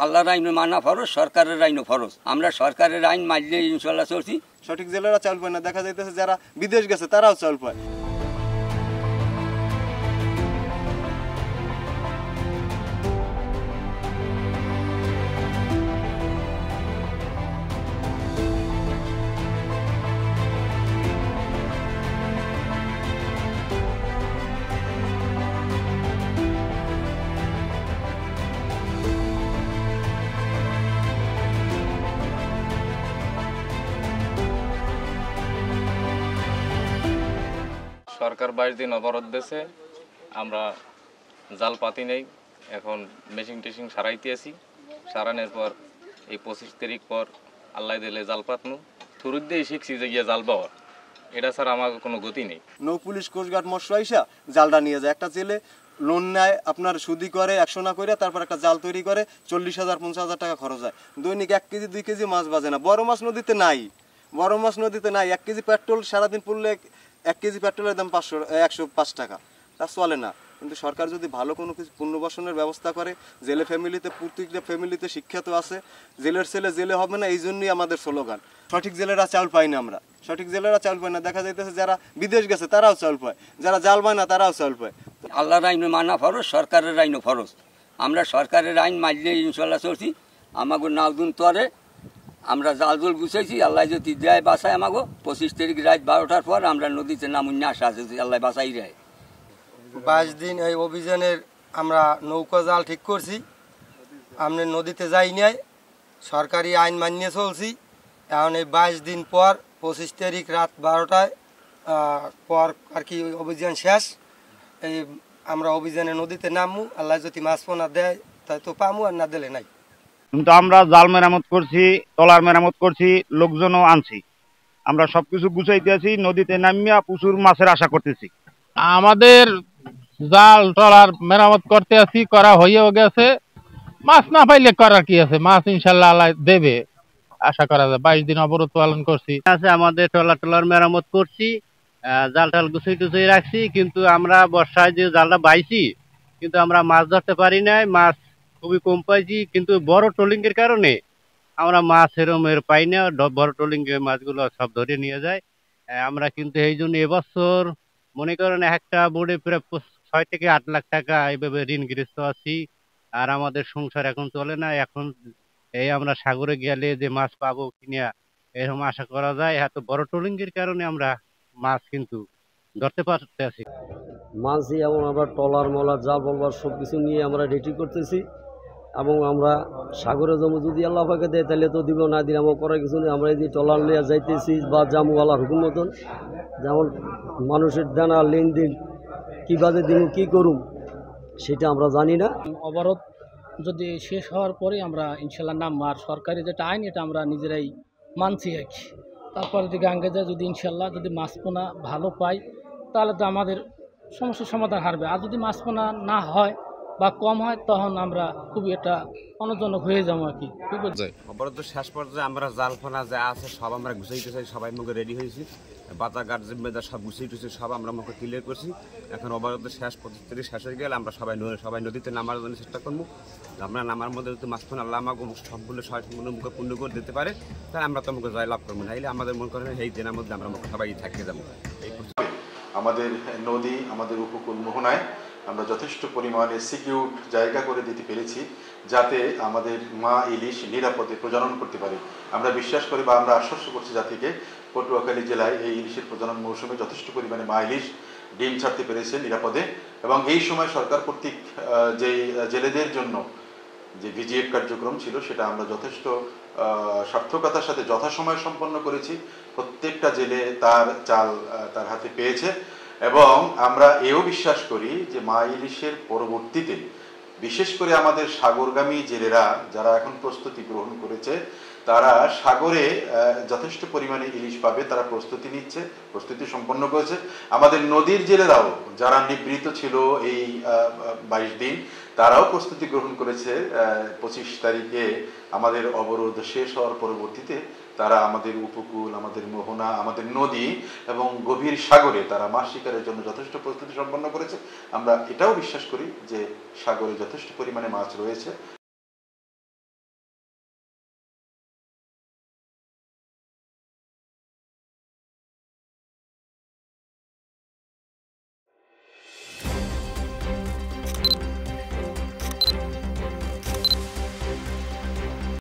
আল্লাহর আইন মানা ফরজ, সরকারের আইনও ফরজ। আমরা সরকারের আইন মানলে ইনশাল্লাহ চলছি। সঠিক জেলেরা চাউল পায় না, দেখা যাইতেছে যারা বিদেশ গেছে তারাও চাউল পায়। সরকার 22 দিন অবরোধ দিয়েছে, আমরা জাল পাতি নেই, এখন মেশিন টেশিং সারাইতে আছি। সারানোর পর এই 25 তারিখ পর আল্লাহ দিলে জাল পাতনু। শুরুর দিয়েই শিখছি যে গিয়ে জাল পাওয়ার, এটা ছাড়া আমার কোনো গতি নেই। নৌ পুলিশ কোস্টগার্ড মৎস্য আইসা জালটা নিয়ে যায়। একটা জেলে লোন নেয়, আপনার সুদি করে 100 না করে, তারপর একটা জাল তৈরি করে 40,000 50,000 টাকা খরচ হয়। দৈনিক 1 কেজি 2 কেজি মাছ বাজে না। বড় মাছ নদীতে নাই, 1 কেজি পেট্রোল সারাদিন পুড়লে 1 কেজি পেট্রোলের দাম 105 টাকা, তা চলে না। কিন্তু সরকার যদি ভালো কোনো কিছু পুনর্বাসনের ব্যবস্থা করে, জেলে ফ্যামিলিতে প্রত্যেকটা ফ্যামিলিতে শিক্ষিত আছে, জেলের ছেলে জেলে হবে না, এই জন্যই আমাদের স্লোগান। সঠিক জেলেরা চাউল পাই না, আমরা সঠিক জেলেরা চাউল পাই না। দেখা যাইতেছে যারা বিদেশ গেছে তারাও চাউল পায়, যারা জাল পায় না তারাও চাউল পায়। আল্লাহর আইন মানা ফরজ, সরকারের আইনও ফরজ। আমরা সরকারের আইন মানলে ইনশাল্লাহ চলছি। আমাকে নাওদুন তরে আমরা জাল জল গুছাইছি, আল্লাহ যদি দেয় বাসায় আমাকে 25 তারিখ রাত 12টার পর আমরা নদীতে নামুন না আসা আছে, আল্লাহ বাসাই রায়। 22 দিন এই অভিযানের আমরা নৌকা জাল ঠিক করছি, আমরা নদীতে যাই নাই, সরকারি আইন মানিয়ে চলছি। এখন এই 22 দিন পর 25 তারিখ রাত 12টায় পর আর কি অভিযান শেষ। এই আমরা অভিযানে নদীতে নামবো, আল্লাহ যদি মাছ পোনা দেয় তাই তো পামু, আর না দিলে নাই। কিন্তু আমরা জাল মেরামত করছি, টলার মেরামত করছি, লোকজনও আনছি, আমরা সবকিছু গুছাইতে আছি। নদীতে নামিয়া প্রচুর মাছের আশা করতেছি। আমাদের জাল টলার মেরামত করতে আছি, করা হয়েও গেছে। মাছ না পাইলে করার কি আছে, মাছ ইনশাল্লাহ আল্লাহ দেবে, আশা করা যায়। 22 দিন অবরোধ পালন করছি। আমাদের টলার মেরামত করছি, জাল টাল গুছাই রাখছি। কিন্তু আমরা বর্ষায় যে জালটা বাইছি, কিন্তু আমরা মাছ ধরতে পারি নাই, মাছ খুবই কম পাইছি। কিন্তু বড় ট্রলিং এর কারণে আমরা মাছ এর পাই না, বড় ট্রলিং এর মাছগুলো সব ধরে নিয়ে যায়। আমরা কিন্তু এই জন্য এবছর মনে করেন একটা বোর্ডে প্রায় 6 থেকে 8 লাখ টাকা এইভাবে ঋণগ্রস্ত আছি। আর আমাদের সংসার এখন চলে না। এখন এই আমরা সাগরে গেলে যে মাছ পাবো কিনা এরকম আশা করা যায়। এত বড় ট্রলিং এর কারণে আমরা মাছ কিন্তু ধরতে পারতে আছি। মাছই এবং আমরা টলার মলার জাল বলবার সব কিছু নিয়ে আমরা রেডি করতেছি। এবং আমরা সাগরে জমু যদি আল্লাহ পাকে দেয় তাহলে তো দিব, না দিলে আমার করার কিছু নেই। আমরা এই যে টলার নিয়ে যাইতেছি বা জামু আল্লাহর হুকুম মতন, যেমন মানুষের দানা লেনদেন কীভাবে দিব কী করুম সেটা আমরা জানি না। অবরোধ যদি শেষ হওয়ার পরে আমরা ইনশাল্লাহ নাম, আর সরকারি যেটা আইন এটা আমরা নিজেরাই মানছি আর কি। তারপরে দিকে আগে যায় যদি ইনশাল্লাহ যদি মাছ পোনা ভালো পাই তাহলে তো আমাদের সমস্যার সমাধান হারবে। আর যদি মাছ পোনা না হয় বা কম হয় তখন আমরা খুবই এটা অনজনক হয়ে যাবো আর কি। অবরোধ শেষ পর্যায়ে আমরা জাল ফোনা যা আছে সব আমরা গুছাইতে চাই, সবাই মুখে রেডি হয়েছি। বাতা গাট জিম্মেদার সব গুছিয়ে টুছিয়ে সব আমরা মুখে ক্লিয়ার করছি। এখন অবরোধ শেষ 25 তারিখ শেষ হয়ে গেলে আমরা সবাই নদীতে নামার জন্য চেষ্টা করবো। আমরা নামার মধ্যে যদি মাছ ফোন আল্লাহ আমাকে সম্পূর্ণ মুখে পূর্ণ করে দিতে পারে তাহলে আমরা তো মুখে জয় লাভ করবো। নাইলে আমাদের মনে করেন এই দিনের মধ্যে আমরা মুখে সবাই থাকতে যাবো। আমাদের নদী, আমাদের উপকূল মোহনায় আমরা যথেষ্ট পরিমাণে সিকিউর জায়গা করে দিতে পেরেছি, যাতে আমাদের মা ইলিশ নিরাপদে প্রজনন করতে পারে। আমরা বিশ্বাস করি বা আমরা আশ্বস্ত করছি জাতিকে, পটুয়াখালী জেলায় এই ইলিশের প্রজনন মৌসুমে যথেষ্ট পরিমাণে মা ইলিশ ডিম ছাড়তে পেরেছে নিরাপদে। এবং এই সময় সরকার কর্তৃক যেই জেলেদের জন্য যে ভিজিএফ কার্যক্রম ছিল সেটা আমরা যথেষ্ট সার্থকতার সাথে যথাসময়ে সম্পন্ন করেছি। প্রত্যেকটা জেলে তার চাল তার হাতে পেয়েছে। এবং আমরা এও বিশ্বাস করি যে মা ইলিশের পরবর্তীতে বিশেষ করে আমাদের সাগরগামী জেলেরা যারা এখন প্রস্তুতি গ্রহণ করেছে তারা সাগরে যথেষ্ট পরিমাণে ইলিশ পাবে, তারা প্রস্তুতি নিচ্ছে, প্রস্তুতি সম্পন্ন করেছে। আমাদের নদীর জেলেরাও যারা নিবৃত ছিল এই 22 দিন তারাও প্রস্তুতি গ্রহণ করেছে। 25 তারিখে আমাদের অবরোধ শেষ হওয়ার পরবর্তীতে তারা আমাদের উপকূল, আমাদের মোহনা, আমাদের নদী এবং গভীর সাগরে তারা মাছ শিকারের জন্য যথেষ্ট প্রস্তুতি সম্পন্ন করেছে। আমরা এটাও বিশ্বাস করি যে সাগরে যথেষ্ট পরিমাণে মাছ রয়েছে।